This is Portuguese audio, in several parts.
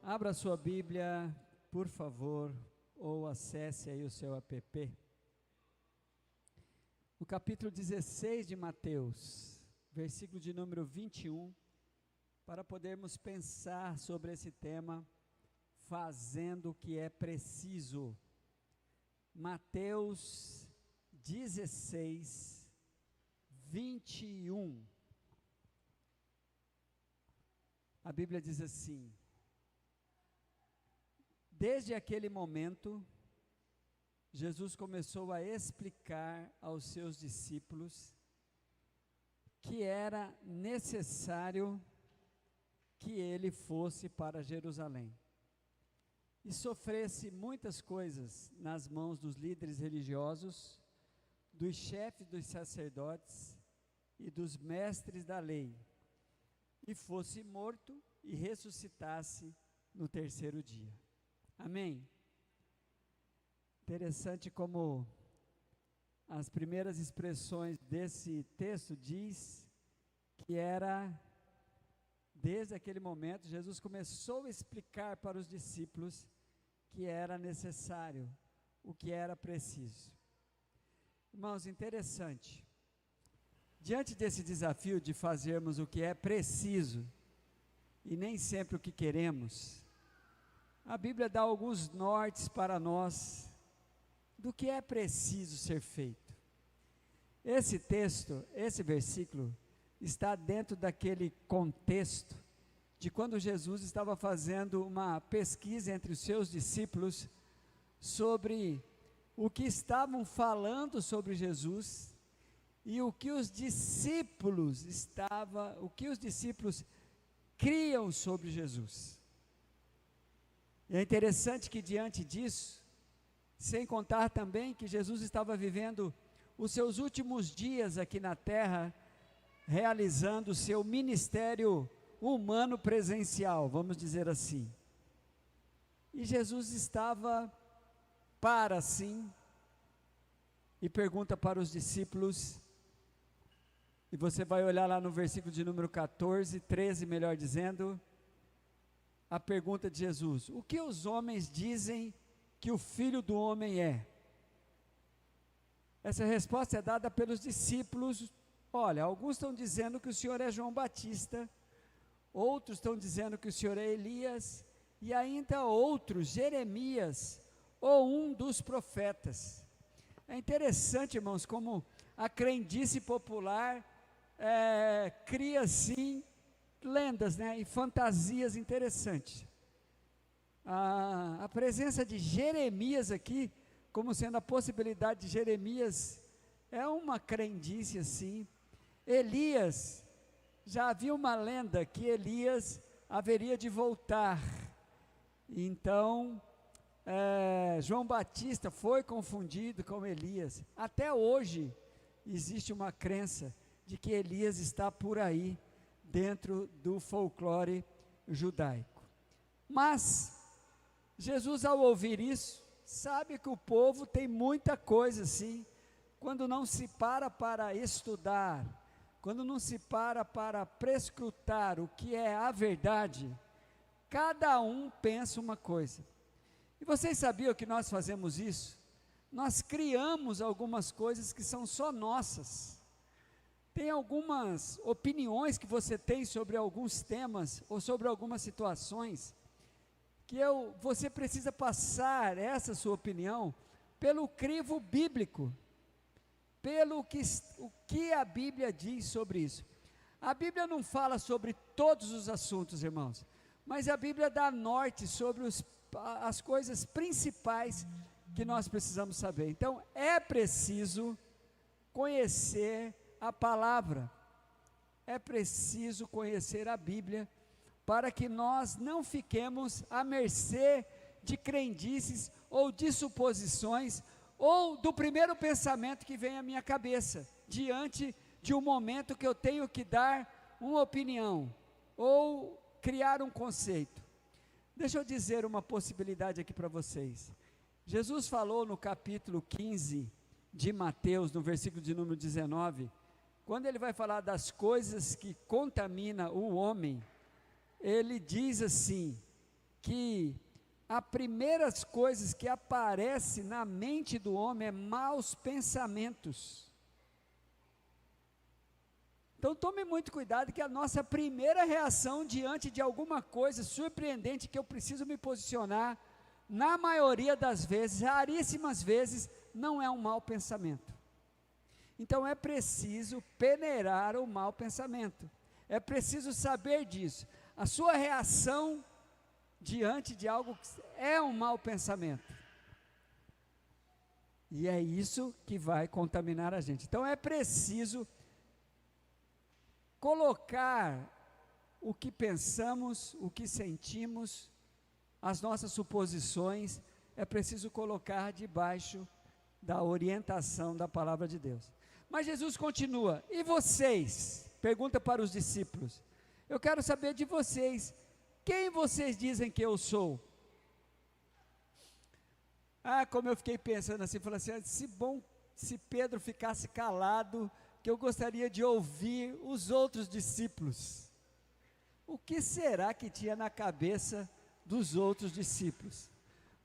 Abra sua Bíblia, por favor, ou acesse aí o seu app. No capítulo 16 de Mateus, versículo de número 21, para podermos pensar sobre esse tema, fazendo o que é preciso. Mateus 16, 21. A Bíblia diz assim: desde aquele momento, Jesus começou a explicar aos seus discípulos que era necessário que ele fosse para Jerusalém e sofresse muitas coisas nas mãos dos líderes religiosos, dos chefes dos sacerdotes e dos mestres da lei, e fosse morto e ressuscitasse no terceiro dia. Amém? Interessante como as primeiras expressões desse texto diz que era, desde aquele momento, Jesus começou a explicar para os discípulos que era necessário, o que era preciso. Irmãos, interessante, diante desse desafio de fazermos o que é preciso e nem sempre o que queremos, a Bíblia dá alguns nortes para nós do que é preciso ser feito. Esse texto, esse versículo, está dentro daquele contexto de quando Jesus estava fazendo uma pesquisa entre os seus discípulos sobre o que estavam falando sobre Jesus e o que os discípulos criam sobre Jesus. E é interessante que diante disso, sem contar também que Jesus estava vivendo os seus últimos dias aqui na terra, realizando o seu ministério humano presencial, vamos dizer assim. E Jesus estava sim, e pergunta para os discípulos, e você vai olhar lá no versículo de número 13, melhor dizendo, a pergunta de Jesus: o que os homens dizem que o Filho do Homem é? Essa resposta é dada pelos discípulos. Olha, alguns estão dizendo que o Senhor é João Batista, outros estão dizendo que o Senhor é Elias, e ainda outros, Jeremias, ou um dos profetas. É interessante, irmãos, como a crendice popular cria, assim, lendas, e fantasias interessantes. A presença de Jeremias aqui, como sendo a possibilidade de Jeremias, é uma crendice assim. Elias, já havia uma lenda que Elias haveria de voltar, então João Batista foi confundido com Elias. Até hoje existe uma crença de que Elias está por aí, dentro do folclore judaico. Mas Jesus, ao ouvir isso, sabe que o povo tem muita coisa assim, quando não se para estudar, quando não se para prescrutar o que é a verdade, cada um pensa uma coisa. E vocês sabiam que nós fazemos isso? Nós criamos algumas coisas que são só nossas. Tem algumas opiniões que você tem sobre alguns temas, ou sobre algumas situações, que você precisa passar essa sua opinião pelo crivo bíblico, pelo o que a Bíblia diz sobre isso. A Bíblia não fala sobre todos os assuntos, irmãos, mas a Bíblia dá norte sobre as coisas principais que nós precisamos saber. Então, é preciso conhecer a palavra, é preciso conhecer a Bíblia, para que nós não fiquemos à mercê de crendices, ou de suposições, ou do primeiro pensamento que vem à minha cabeça, diante de um momento que eu tenho que dar uma opinião, ou criar um conceito. Deixa eu dizer uma possibilidade aqui para vocês. Jesus falou no capítulo 15 de Mateus, no versículo de número 19, quando ele vai falar das coisas que contaminam o homem, ele diz assim, que as primeiras coisas que aparecem na mente do homem é maus pensamentos. Então tome muito cuidado, que a nossa primeira reação diante de alguma coisa surpreendente que eu preciso me posicionar, na maioria das vezes, raríssimas vezes, não é um mau pensamento. Então é preciso peneirar o mau pensamento, é preciso saber disso. A sua reação diante de algo é um mau pensamento, e é isso que vai contaminar a gente. Então é preciso colocar o que pensamos, o que sentimos, as nossas suposições, é preciso colocar debaixo da orientação da palavra de Deus. Mas Jesus continua: e vocês? Pergunta para os discípulos. Eu quero saber de vocês, quem vocês dizem que eu sou? Como eu fiquei pensando assim, falei assim, se Pedro ficasse calado, que eu gostaria de ouvir os outros discípulos. O que será que tinha na cabeça dos outros discípulos?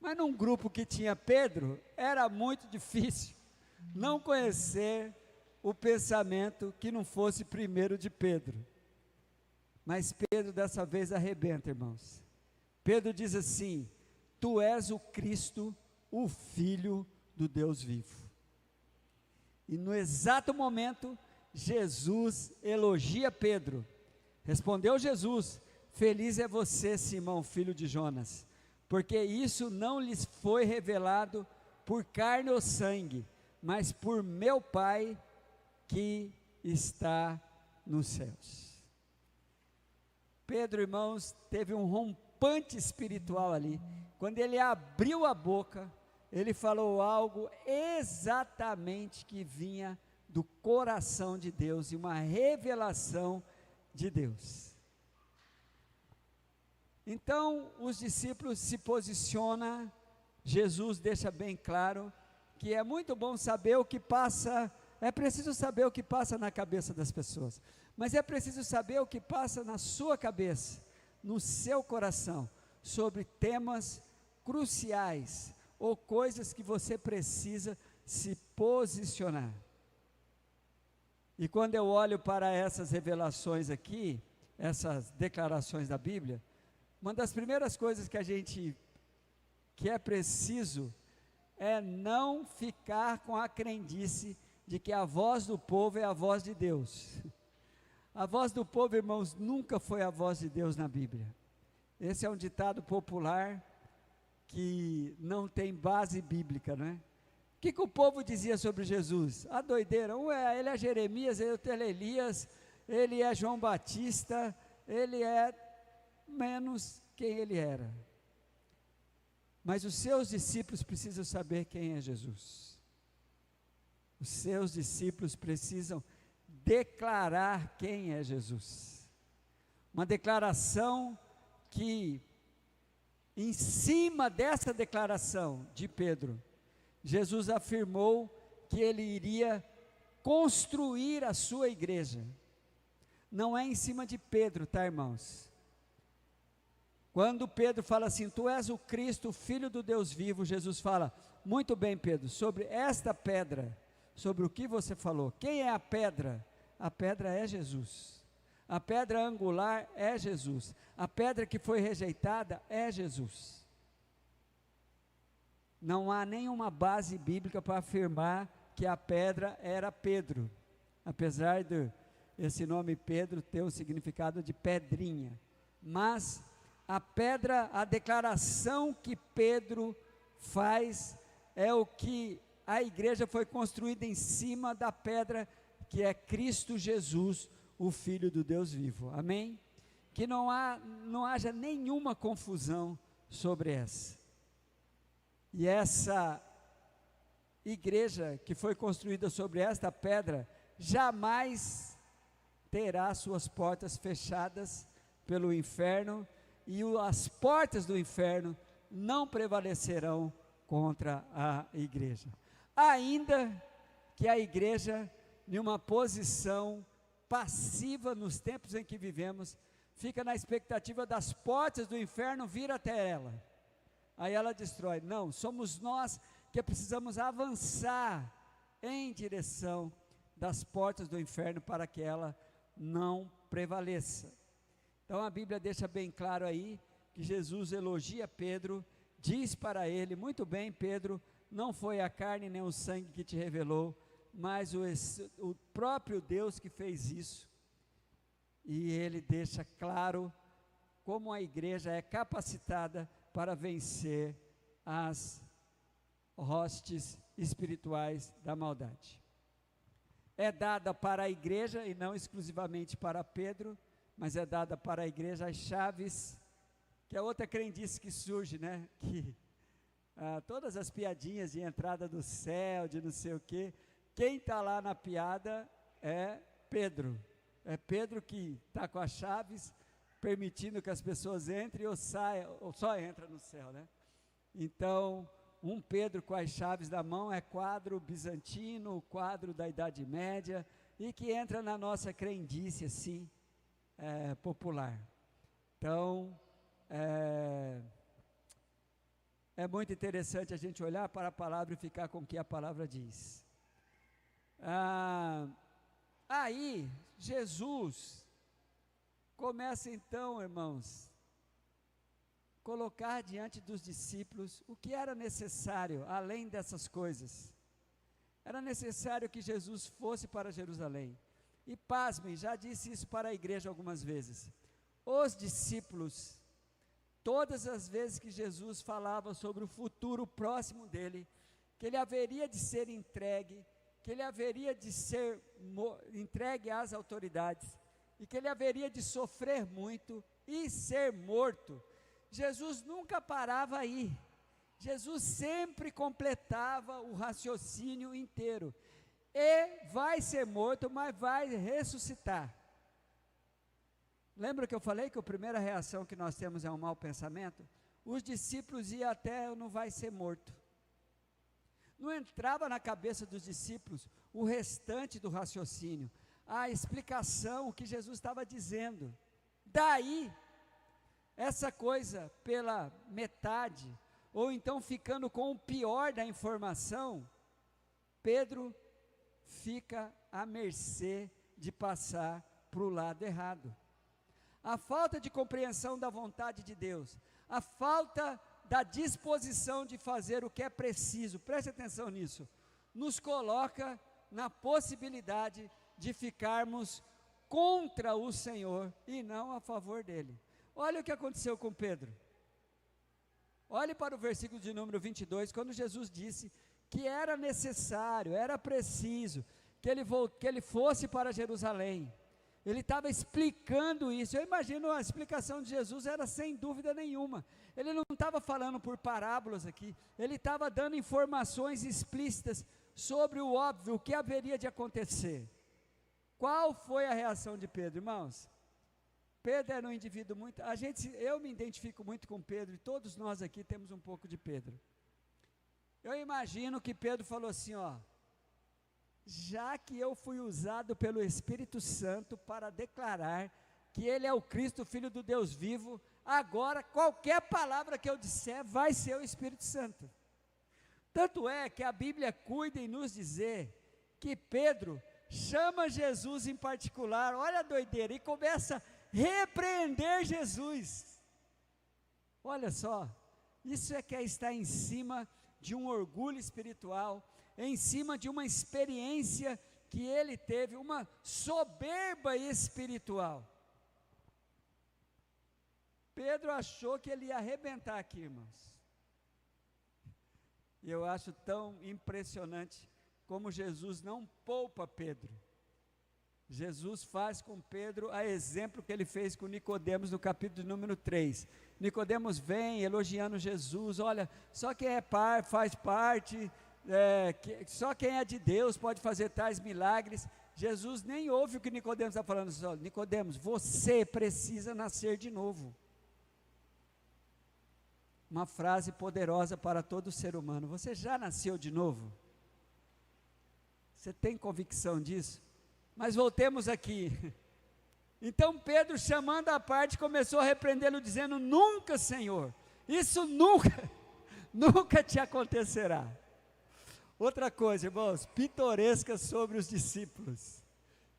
Mas num grupo que tinha Pedro, era muito difícil não conhecer o pensamento que não fosse primeiro de Pedro. Mas Pedro dessa vez arrebenta, irmãos. Pedro diz assim: tu és o Cristo, o Filho do Deus vivo. E no exato momento, Jesus elogia Pedro. Respondeu Jesus: feliz é você, Simão, filho de Jonas, porque isso não lhes foi revelado por carne ou sangue, mas por meu Pai que está nos céus. Pedro, irmãos, teve um rompante espiritual ali. Quando ele abriu a boca, ele falou algo exatamente que vinha do coração de Deus, e uma revelação de Deus. Então os discípulos se posicionam, Jesus deixa bem claro que é muito bom saber o que passa, é preciso saber o que passa na cabeça das pessoas, mas é preciso saber o que passa na sua cabeça, no seu coração, sobre temas cruciais, ou coisas que você precisa se posicionar. E quando eu olho para essas revelações aqui, essas declarações da Bíblia, uma das primeiras coisas que é preciso, é não ficar com a crendice de que a voz do povo é a voz de Deus. A voz do povo, irmãos, nunca foi a voz de Deus na Bíblia. Esse é um ditado popular que não tem base bíblica, não é? O que o povo dizia sobre Jesus? A doideira, ele é Jeremias, ele é Elias, ele é João Batista, ele é menos quem ele era. Mas os seus discípulos precisam saber quem é Jesus. Os seus discípulos precisam declarar quem é Jesus. Uma declaração que, em cima dessa declaração de Pedro, Jesus afirmou que ele iria construir a sua igreja. Não é em cima de Pedro, tá, irmãos? Quando Pedro fala assim, tu és o Cristo, o Filho do Deus vivo, Jesus fala, muito bem, Pedro, sobre esta pedra, sobre o que você falou. Quem é a pedra? A pedra é Jesus. A pedra angular é Jesus. A pedra que foi rejeitada é Jesus. Não há nenhuma base bíblica para afirmar que a pedra era Pedro, apesar de esse nome Pedro ter o significado de pedrinha. Mas a pedra, a declaração que Pedro faz é o que a igreja foi construída em cima da pedra, que é Cristo Jesus, o Filho do Deus vivo. Amém? Que não haja nenhuma confusão sobre essa. E essa igreja que foi construída sobre esta pedra, jamais terá suas portas fechadas pelo inferno, e as portas do inferno não prevalecerão contra a igreja. Ainda que a igreja, em uma posição passiva nos tempos em que vivemos, fica na expectativa das portas do inferno vir até ela. Aí ela destrói. Não, somos nós que precisamos avançar em direção das portas do inferno para que ela não prevaleça. Então a Bíblia deixa bem claro aí que Jesus elogia Pedro, diz para ele: muito bem, Pedro, não foi a carne nem o sangue que te revelou, mas o próprio Deus que fez isso. E ele deixa claro como a igreja é capacitada para vencer as hostes espirituais da maldade. É dada para a igreja, e não exclusivamente para Pedro, mas é dada para a igreja as chaves, que é outra crendice que surge, né? Que todas as piadinhas de entrada do céu, de não sei o quê, quem está lá na piada é Pedro. É Pedro que está com as chaves, permitindo que as pessoas entrem ou saiam, ou só entra no céu, né? Então, um Pedro com as chaves na mão é quadro bizantino, quadro da Idade Média, e que entra na nossa crendice, assim, popular. Então, é muito interessante a gente olhar para a palavra e ficar com o que a palavra diz. Aí, Jesus começa então, irmãos, colocar diante dos discípulos o que era necessário, além dessas coisas. Era necessário que Jesus fosse para Jerusalém. E pasmem, já disse isso para a igreja algumas vezes. Os discípulos, todas as vezes que Jesus falava sobre o futuro próximo dele, que ele haveria de ser entregue, que ele haveria de ser entregue às autoridades, e que ele haveria de sofrer muito e ser morto, Jesus nunca parava aí. Jesus sempre completava o raciocínio inteiro. E vai ser morto, mas vai ressuscitar. Lembra que eu falei que a primeira reação que nós temos é um mau pensamento? Os discípulos iam até não vai ser morto. Não entrava na cabeça dos discípulos o restante do raciocínio, a explicação, o que Jesus estava dizendo. Daí, essa coisa pela metade, ou então ficando com o pior da informação, Pedro fica à mercê de passar para o lado errado. A falta de compreensão da vontade de Deus, a falta da disposição de fazer o que é preciso, preste atenção nisso, nos coloca na possibilidade de ficarmos contra o Senhor e não a favor dele. Olha o que aconteceu com Pedro. Olhe para o versículo de número 22, quando Jesus disse que era necessário, era preciso, que ele fosse para Jerusalém. Ele estava explicando isso. Eu imagino a explicação de Jesus era sem dúvida nenhuma. Ele não estava falando por parábolas aqui, ele estava dando informações explícitas sobre o óbvio, o que haveria de acontecer. Qual foi a reação de Pedro, irmãos? Pedro era um indivíduo muito, eu me identifico muito com Pedro, e todos nós aqui temos um pouco de Pedro. Eu imagino que Pedro falou assim, já que eu fui usado pelo Espírito Santo para declarar que ele é o Cristo, Filho do Deus vivo, agora qualquer palavra que eu disser vai ser o Espírito Santo. Tanto é que a Bíblia cuida em nos dizer que Pedro chama Jesus em particular, olha a doideira, e começa a repreender Jesus. Olha só, isso é que está em cima de um orgulho espiritual, em cima de uma experiência que ele teve, uma soberba espiritual. Pedro achou que ele ia arrebentar aqui, irmãos. E eu acho tão impressionante como Jesus não poupa Pedro. Jesus faz com Pedro a exemplo que ele fez com Nicodemos no capítulo número 3. Nicodemos vem elogiando Jesus, olha, só quem faz parte, só quem é de Deus pode fazer tais milagres. Jesus nem ouve o que Nicodemos está falando, só, Nicodemos, você precisa nascer de novo. Uma frase poderosa para todo ser humano, você já nasceu de novo? Você tem convicção disso? Mas voltemos aqui, Então Pedro, chamando à parte, começou a repreendê-lo, dizendo: nunca, Senhor, isso nunca, nunca te acontecerá. Outra coisa, irmãos, pitoresca sobre os discípulos,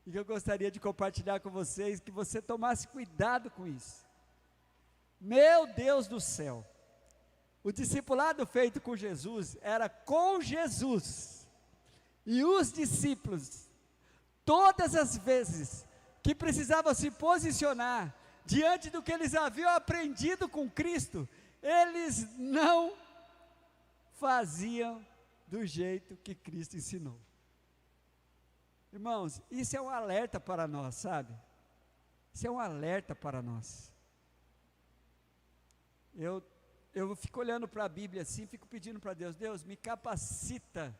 e que eu gostaria de compartilhar com vocês, que você tomasse cuidado com isso. Meu Deus do céu, o discipulado feito com Jesus, era com Jesus, e os discípulos, todas as vezes que precisavam se posicionar, diante do que eles haviam aprendido com Cristo, eles não faziam do jeito que Cristo ensinou. Irmãos, isso é um alerta para nós, sabe? Isso é um alerta para nós. Eu fico olhando para a Bíblia assim, fico pedindo para Deus: Deus, me capacita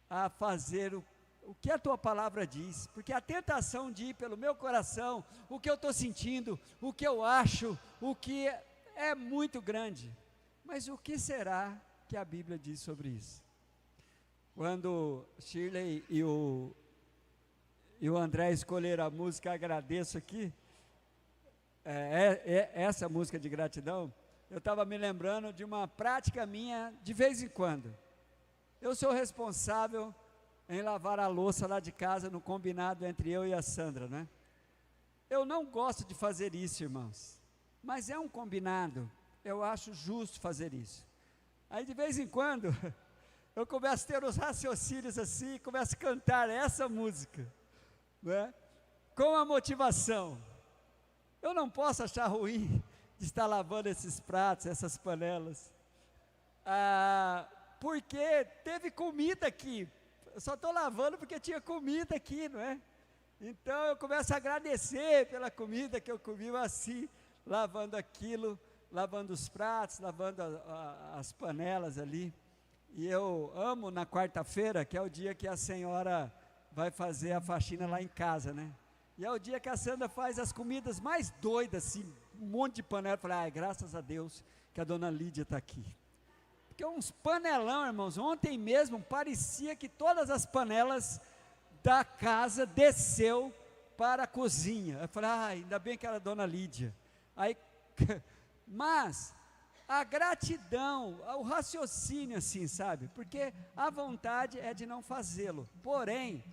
a fazer o que a tua palavra diz, porque a tentação de ir pelo meu coração, o que eu estou sentindo, o que eu acho, o que é muito grande. Mas o que será que a Bíblia diz sobre isso? Quando Shirley e o André escolheram a música Agradeço aqui, essa música de gratidão, eu estava me lembrando de uma prática minha de vez em quando. Eu sou responsável em lavar a louça lá de casa, no combinado entre eu e a Sandra, né? Eu não gosto de fazer isso, irmãos, mas é um combinado, eu acho justo fazer isso. Aí de vez em quando, eu começo a ter os raciocínios assim, começo a cantar essa música, né? Com a motivação: eu não posso achar ruim de estar lavando esses pratos, essas panelas, porque teve comida aqui, eu só estou lavando porque tinha comida aqui, não é? Então eu começo a agradecer pela comida que eu comi, assim, lavando aquilo, lavando os pratos, lavando as panelas ali. E eu amo na quarta-feira, que é o dia que a senhora vai fazer a faxina lá em casa, né? E é o dia que a Sandra faz as comidas mais doidas, assim, um monte de panela. Eu falei: graças a Deus que a dona Lídia está aqui. Porque uns panelão, irmãos, ontem mesmo parecia que todas as panelas da casa desceu para a cozinha. Eu falei: ainda bem que era a dona Lídia. Aí, mas a gratidão, o raciocínio assim, sabe? Porque a vontade é de não fazê-lo, porém,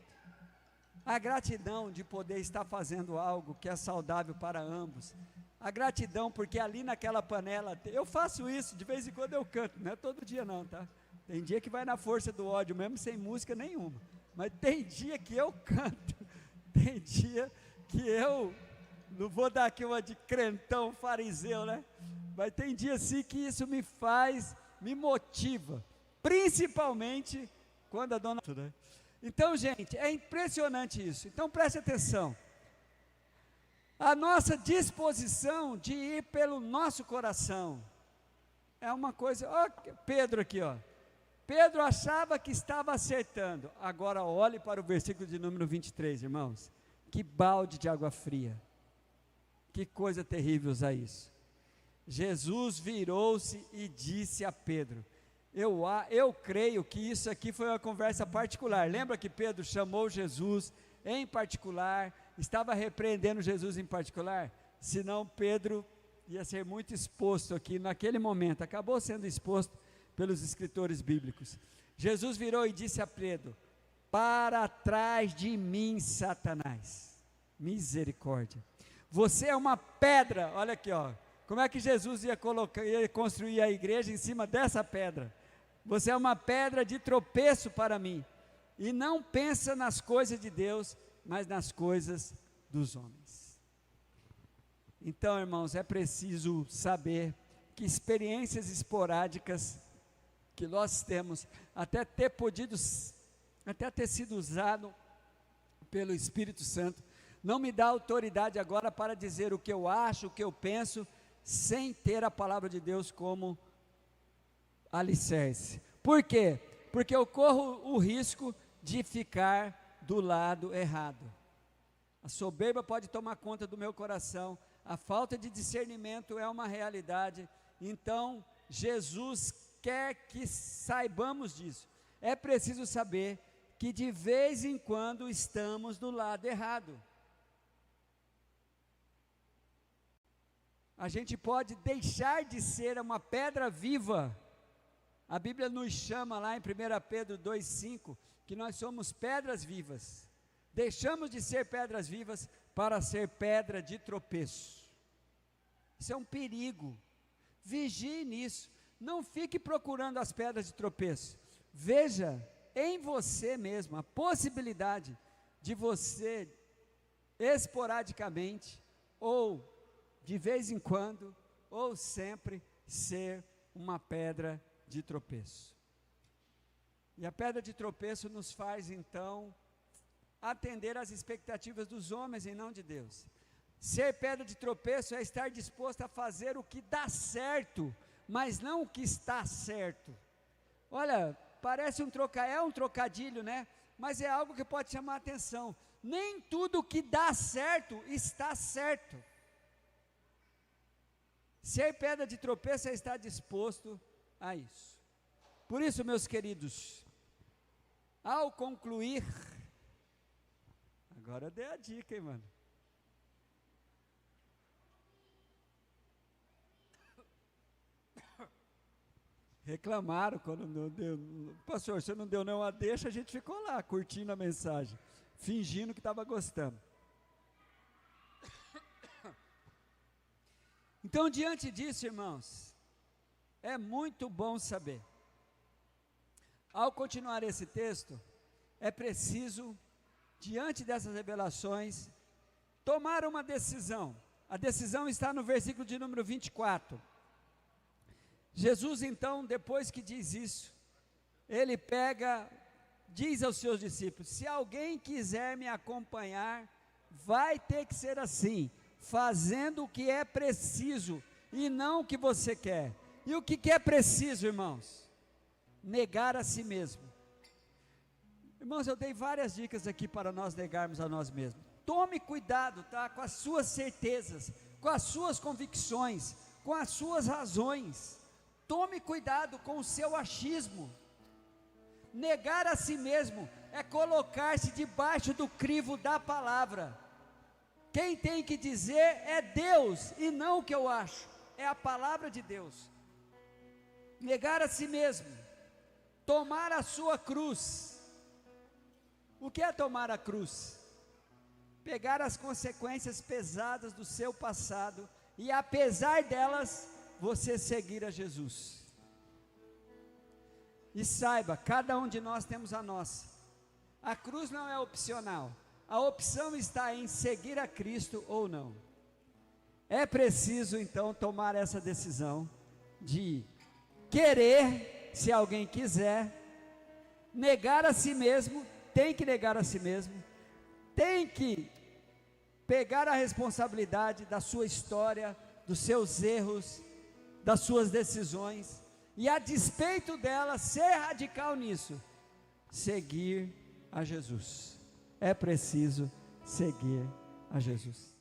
a gratidão de poder estar fazendo algo que é saudável para ambos, a gratidão porque ali naquela panela, eu faço isso, de vez em quando eu canto, não é todo dia não, tá? Tem dia que vai na força do ódio mesmo, sem música nenhuma, mas tem dia que eu canto, tem dia que eu, não vou dar aqui uma de crentão fariseu, né? Mas tem dia assim que isso me motiva, principalmente quando a dona... Então, gente, é impressionante isso. Então preste atenção, a nossa disposição de ir pelo nosso coração, é uma coisa... Pedro aqui, Pedro achava que estava acertando, agora olhe para o versículo de número 23, irmãos, que balde de água fria, que coisa terrível usar isso. Jesus virou-se e disse a Pedro, eu creio que isso aqui foi uma conversa particular, lembra que Pedro chamou Jesus em particular, estava repreendendo Jesus em particular, senão Pedro ia ser muito exposto aqui naquele momento, acabou sendo exposto pelos escritores bíblicos. Jesus virou e disse a Pedro: para trás de mim, Satanás, misericórdia, você é uma pedra. Olha aqui, como é que Jesus ia construir a igreja em cima dessa pedra? Você é uma pedra de tropeço para mim, e não pensa nas coisas de Deus, mas nas coisas dos homens. Então, irmãos, é preciso saber que experiências esporádicas que nós temos, até ter sido usado pelo Espírito Santo, não me dá autoridade agora para dizer o que eu acho, o que eu penso, sem ter a palavra de Deus como alicerce. Por quê? Porque eu corro o risco de ficar do lado errado. A soberba pode tomar conta do meu coração, a falta de discernimento é uma realidade. Então Jesus quer que saibamos disso. É preciso saber que de vez em quando estamos do lado errado. a gente pode deixar de ser uma pedra viva. A Bíblia nos chama lá em 1 Pedro 2,5, que nós somos pedras vivas. Deixamos de ser pedras vivas para ser pedra de tropeço. Isso é um perigo. Vigie nisso. Não fique procurando as pedras de tropeço. Veja em você mesmo a possibilidade de você, esporadicamente, ou de vez em quando, ou sempre, ser uma pedra de tropeço. E a pedra de tropeço nos faz, então, atender às expectativas dos homens e não de Deus. Ser pedra de tropeço é estar disposto a fazer o que dá certo, mas não o que está certo. Olha, parece um trocadilho, né? Mas é algo que pode chamar a atenção. Nem tudo que dá certo está certo. Ser pedra de tropeço é estar disposto a isso. Por isso, meus queridos, ao concluir, agora eu dei a dica, hein, mano? Reclamaram quando não deu. Pastor, você não deu não a deixa, a gente ficou lá, curtindo a mensagem, fingindo que estava gostando. Então, diante disso, irmãos, é muito bom saber. Ao continuar esse texto, é preciso, diante dessas revelações, tomar uma decisão. A decisão está no versículo de número 24. Jesus, então, depois que diz isso, ele diz aos seus discípulos: se alguém quiser me acompanhar, vai ter que ser assim, fazendo o que é preciso e não o que você quer. E o que é preciso, irmãos? Negar a si mesmo. Irmãos, eu dei várias dicas aqui para nós negarmos a nós mesmos. Tome cuidado, tá, com as suas certezas, com as suas convicções, com as suas razões. Tome cuidado com o seu achismo. Negar a si mesmo é colocar-se debaixo do crivo da palavra. Quem tem que dizer é Deus e não o que eu acho, é a palavra de Deus. Negar a si mesmo, tomar a sua cruz. O que é tomar a cruz? Pegar as consequências pesadas do seu passado e, apesar delas, você seguir a Jesus. E saiba, cada um de nós temos a nossa. A cruz não é opcional. A opção está em seguir a Cristo ou não. É preciso então tomar essa decisão de querer, se alguém quiser, negar a si mesmo, tem que negar a si mesmo, tem que pegar a responsabilidade da sua história, dos seus erros, das suas decisões, e a despeito dela, ser radical nisso, seguir a Jesus. É preciso seguir a Jesus.